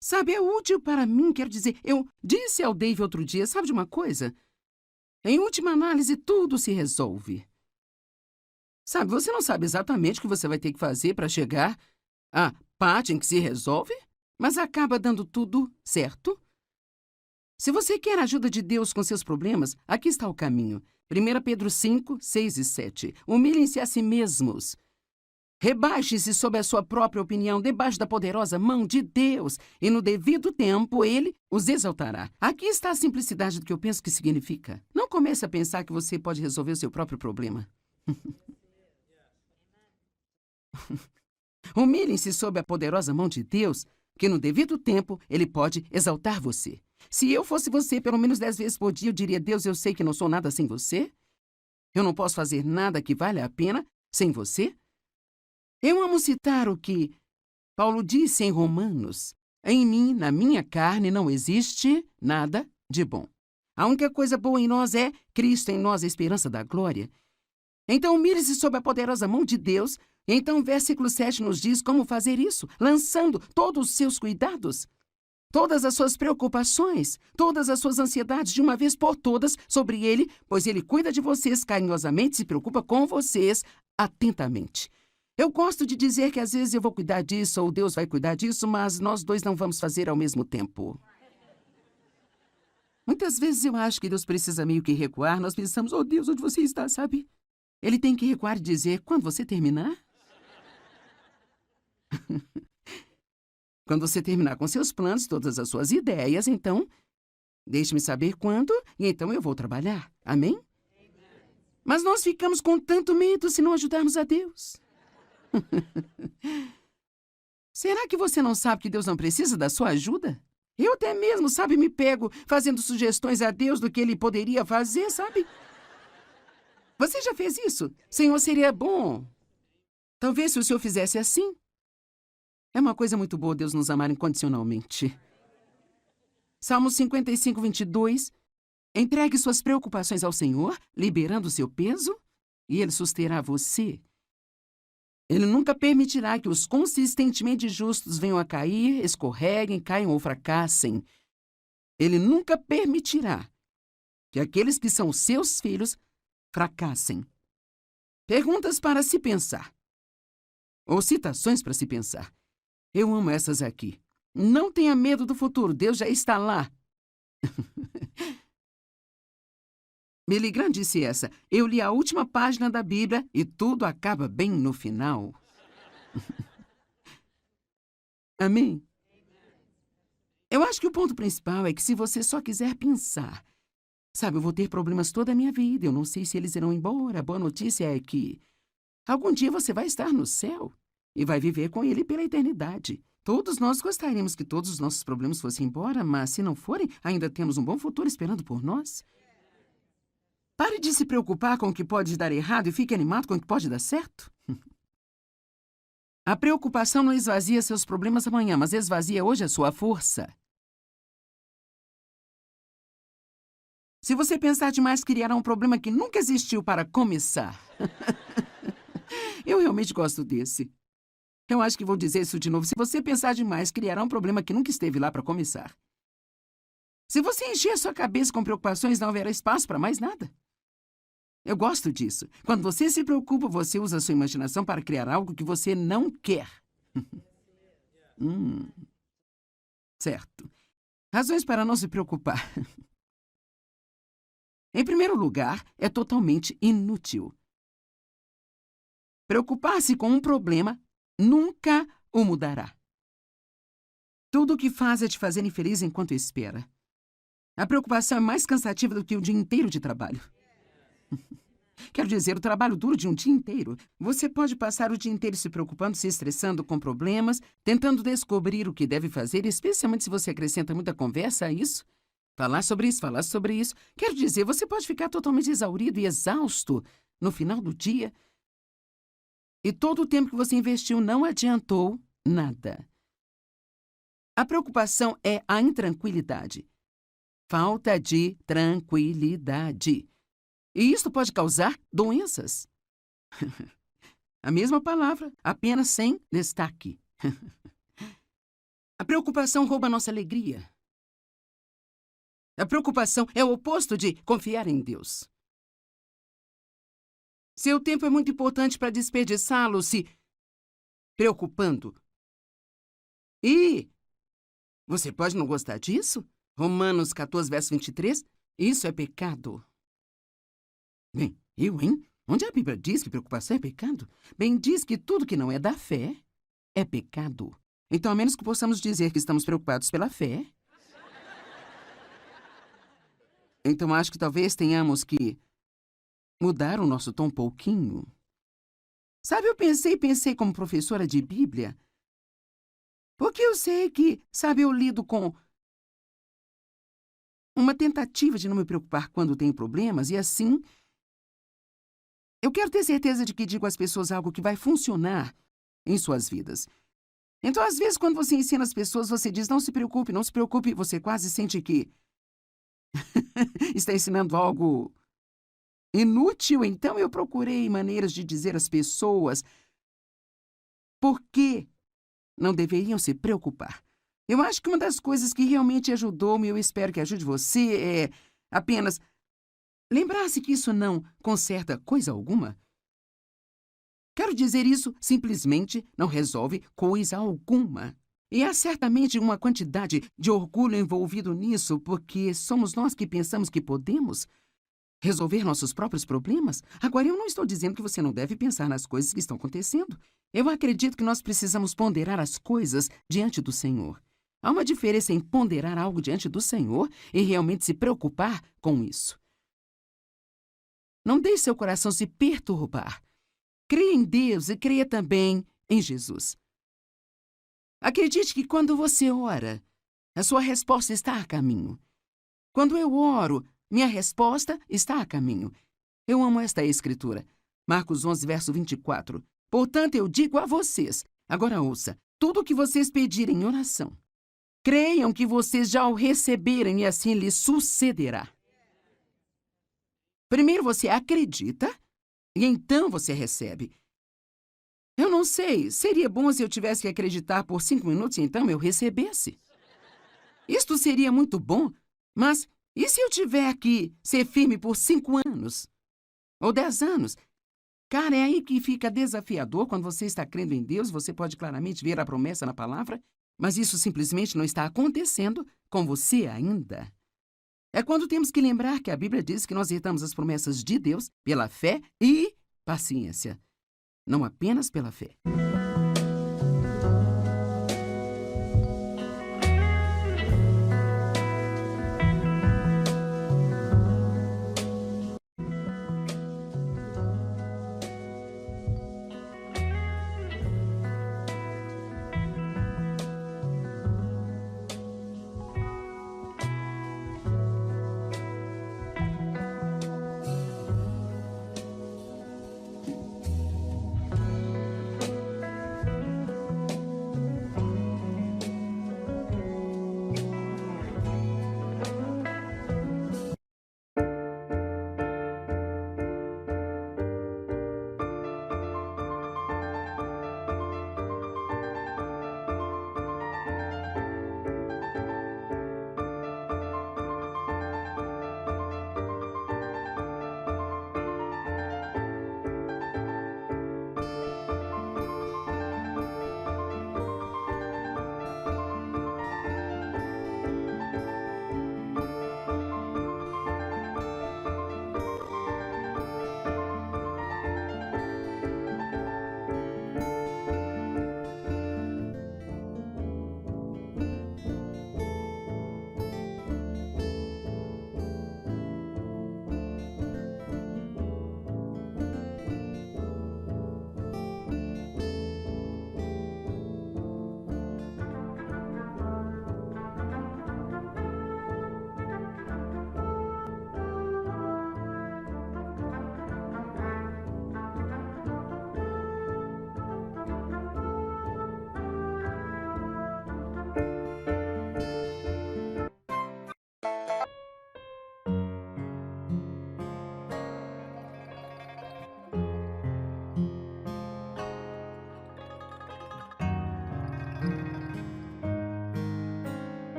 sabe, é útil para mim. Quero dizer, eu disse ao Dave outro dia, sabe de uma coisa? Em última análise, tudo se resolve. Sabe, você não sabe exatamente o que você vai ter que fazer para chegar à parte em que se resolve, mas acaba dando tudo certo. Se você quer a ajuda de Deus com seus problemas, aqui está o caminho. 1 Pedro 5, 6 e 7. Humilhem-se a si mesmos. Rebaixe-se sob a sua própria opinião, debaixo da poderosa mão de Deus, e no devido tempo Ele os exaltará. Aqui está a simplicidade do que eu penso que significa. Não comece a pensar que você pode resolver o seu próprio problema. Humilhem-se sob a poderosa mão de Deus, que no devido tempo Ele pode exaltar você. Se eu fosse você, pelo menos 10 vezes por dia, eu diria, Deus, eu sei que não sou nada sem você. Eu não posso fazer nada que valha a pena sem você. Eu amo citar o que Paulo disse em Romanos. Em mim, na minha carne, não existe nada de bom. A única coisa boa em nós é Cristo em nós, a esperança da glória. Então, humilhe-se sob a poderosa mão de Deus. Então, o versículo 7 nos diz como fazer isso, lançando todos os seus cuidados, todas as suas preocupações, todas as suas ansiedades de uma vez por todas sobre Ele, pois Ele cuida de vocês carinhosamente, se preocupa com vocês atentamente. Eu gosto de dizer que às vezes eu vou cuidar disso ou Deus vai cuidar disso, mas nós dois não vamos fazer ao mesmo tempo. Muitas vezes eu acho que Deus precisa meio que recuar. Nós pensamos, oh Deus, onde você está, sabe? Ele tem que recuar e dizer, quando você terminar? Quando você terminar com seus planos, todas as suas ideias, então, deixe-me saber quando e então eu vou trabalhar. Amém? Mas nós ficamos com tanto medo se não ajudarmos a Deus. Será que você não sabe que Deus não precisa da sua ajuda? Eu até mesmo, sabe, me pego fazendo sugestões a Deus do que Ele poderia fazer, sabe? Você já fez isso? Senhor, seria bom. Talvez se o Senhor fizesse assim. É uma coisa muito boa Deus nos amar incondicionalmente. Salmo 55, 22. Entregue suas preocupações ao Senhor, liberando o seu peso, e Ele susterá você. Ele nunca permitirá que os consistentemente justos venham a cair, escorreguem, caiam ou fracassem. Ele nunca permitirá que aqueles que são seus filhos fracassem. Perguntas para se pensar. Ou citações para se pensar. Eu amo essas aqui. Não tenha medo do futuro, Deus já está lá. Billy Graham disse essa. Eu li a última página da Bíblia e tudo acaba bem no final. Amém? Eu acho que o ponto principal é que se você só quiser pensar, sabe, eu vou ter problemas toda a minha vida, eu não sei se eles irão embora. A boa notícia é que algum dia você vai estar no céu e vai viver com Ele pela eternidade. Todos nós gostaríamos que todos os nossos problemas fossem embora, mas se não forem, ainda temos um bom futuro esperando por nós. Pare de se preocupar com o que pode dar errado e fique animado com o que pode dar certo. A preocupação não esvazia seus problemas amanhã, mas esvazia hoje a sua força. Se você pensar demais, criará um problema que nunca existiu para começar. Eu realmente gosto desse. Eu acho que vou dizer isso de novo. Se você pensar demais, criará um problema que nunca esteve lá para começar. Se você encher a sua cabeça com preocupações, não haverá espaço para mais nada. Eu gosto disso. Quando você se preocupa, você usa a sua imaginação para criar algo que você não quer. Certo. Razões para não se preocupar. Em primeiro lugar, é totalmente inútil. Preocupar-se com um problema nunca o mudará. Tudo o que faz é te fazer infeliz enquanto espera. A preocupação é mais cansativa do que o dia inteiro de trabalho. Quero dizer, o trabalho duro de um dia inteiro. Você pode passar o dia inteiro se preocupando, se estressando com problemas, tentando descobrir o que deve fazer, especialmente se você acrescenta muita conversa a isso. Falar sobre isso, falar sobre isso. Quero dizer, você pode ficar totalmente exaurido e exausto no final do dia. E todo o tempo que você investiu não adiantou nada. A preocupação é a intranquilidade. Falta de tranquilidade. E isso pode causar doenças. A mesma palavra, apenas sem destaque. A preocupação rouba nossa alegria. A preocupação é o oposto de confiar em Deus. Seu tempo é muito importante para desperdiçá-lo se preocupando. E você pode não gostar disso? Romanos 14, verso 23. Isso é pecado. Bem, hein? Onde a Bíblia diz que preocupação é pecado? Bem, diz que tudo que não é da fé é pecado. Então, a menos que possamos dizer que estamos preocupados pela fé, então acho que talvez tenhamos que mudar o nosso tom um pouquinho. Sabe, eu pensei como professora de Bíblia, porque eu sei que, sabe, eu lido com uma tentativa de não me preocupar quando tenho problemas, e assim, eu quero ter certeza de que digo às pessoas algo que vai funcionar em suas vidas. Então, às vezes, quando você ensina as pessoas, você diz, não se preocupe, não se preocupe, você quase sente que está ensinando algo inútil. Então, eu procurei maneiras de dizer às pessoas por que não deveriam se preocupar. Eu acho que uma das coisas que realmente ajudou-me, eu espero que ajude você, é apenas lembrar-se que isso não conserta coisa alguma. Quero dizer, isso simplesmente não resolve coisa alguma. E há certamente uma quantidade de orgulho envolvido nisso, porque somos nós que pensamos que podemos resolver nossos próprios problemas. Agora, eu não estou dizendo que você não deve pensar nas coisas que estão acontecendo. Eu acredito que nós precisamos ponderar as coisas diante do Senhor. Há uma diferença em ponderar algo diante do Senhor e realmente se preocupar com isso. Não deixe seu coração se perturbar. Creia em Deus e creia também em Jesus. Acredite que quando você ora, a sua resposta está a caminho. Quando eu oro, minha resposta está a caminho. Eu amo esta escritura. Marcos 11, verso 24. Portanto, eu digo a vocês, agora ouça, tudo o que vocês pedirem em oração, Creiam que vocês já o receberam e assim lhe sucederá. Primeiro você acredita e então você recebe. Eu não sei, seria bom se eu tivesse que acreditar por 5 minutos e então eu recebesse. Isto seria muito bom, mas e se eu tiver que ser firme por 5 anos? Ou 10 anos? Cara, é aí que fica desafiador. Quando você está crendo em Deus, você pode claramente ver a promessa na palavra, mas isso simplesmente não está acontecendo com você ainda. É quando temos que lembrar que a Bíblia diz que nós herdamos as promessas de Deus pela fé e paciência, não apenas pela fé.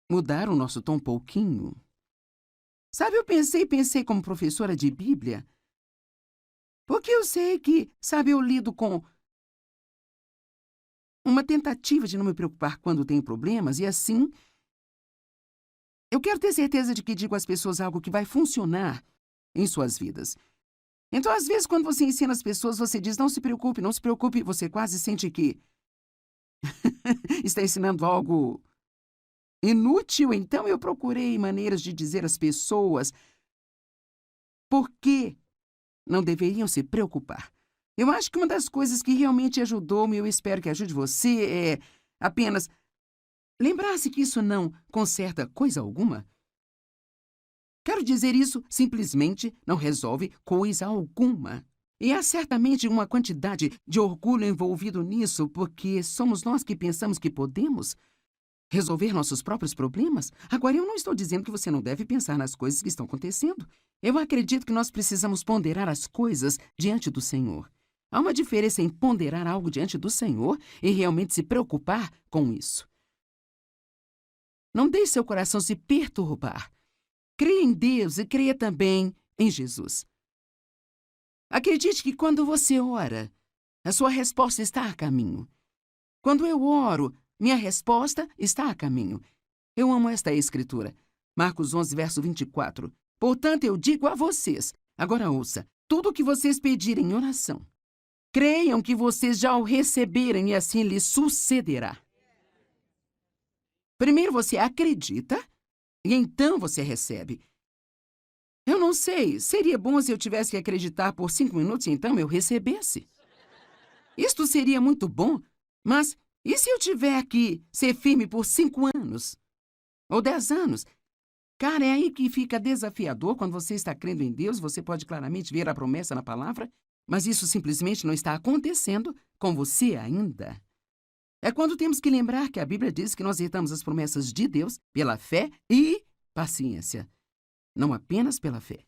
mudar o nosso tom um pouquinho. Sabe, eu pensei como professora de Bíblia, porque eu sei que, sabe, eu lido com uma tentativa de não me preocupar quando tenho problemas, e assim, eu quero ter certeza de que digo às pessoas algo que vai funcionar em suas vidas. Então, às vezes, quando você ensina as pessoas, você diz, não se preocupe, não se preocupe, você quase sente que está ensinando algo inútil. Então, eu procurei maneiras de dizer às pessoas por que não deveriam se preocupar. Eu acho que uma das coisas que realmente ajudou-me, eu espero que ajude você, é apenas lembrar-se que isso não conserta coisa alguma. Quero dizer, isso simplesmente não resolve coisa alguma. E há certamente uma quantidade de orgulho envolvido nisso, porque somos nós que pensamos que podemos resolver nossos próprios problemas. Agora, eu não estou dizendo que você não deve pensar nas coisas que estão acontecendo. Eu acredito que nós precisamos ponderar as coisas diante do Senhor. Há uma diferença em ponderar algo diante do Senhor e realmente se preocupar com isso. Não deixe seu coração se perturbar. Creia em Deus e creia também em Jesus. Acredite que quando você ora, a sua resposta está a caminho. Quando eu oro, minha resposta está a caminho. Eu amo esta escritura. Marcos 11, verso 24. Portanto, eu digo a vocês, agora ouça, tudo o que vocês pedirem em oração, creiam que vocês já o receberem e assim lhes sucederá. Primeiro você acredita e então você recebe. Eu não sei, seria bom se eu tivesse que acreditar por 5 minutos e então eu recebesse. Isto seria muito bom, mas e se eu tiver que ser firme por 5 anos? Ou 10 anos? Cara, é aí que fica desafiador. Quando você está crendo em Deus, você pode claramente ver a promessa na palavra, mas isso simplesmente não está acontecendo com você ainda. É quando temos que lembrar que a Bíblia diz que nós herdamos as promessas de Deus pela fé e paciência, não apenas pela fé.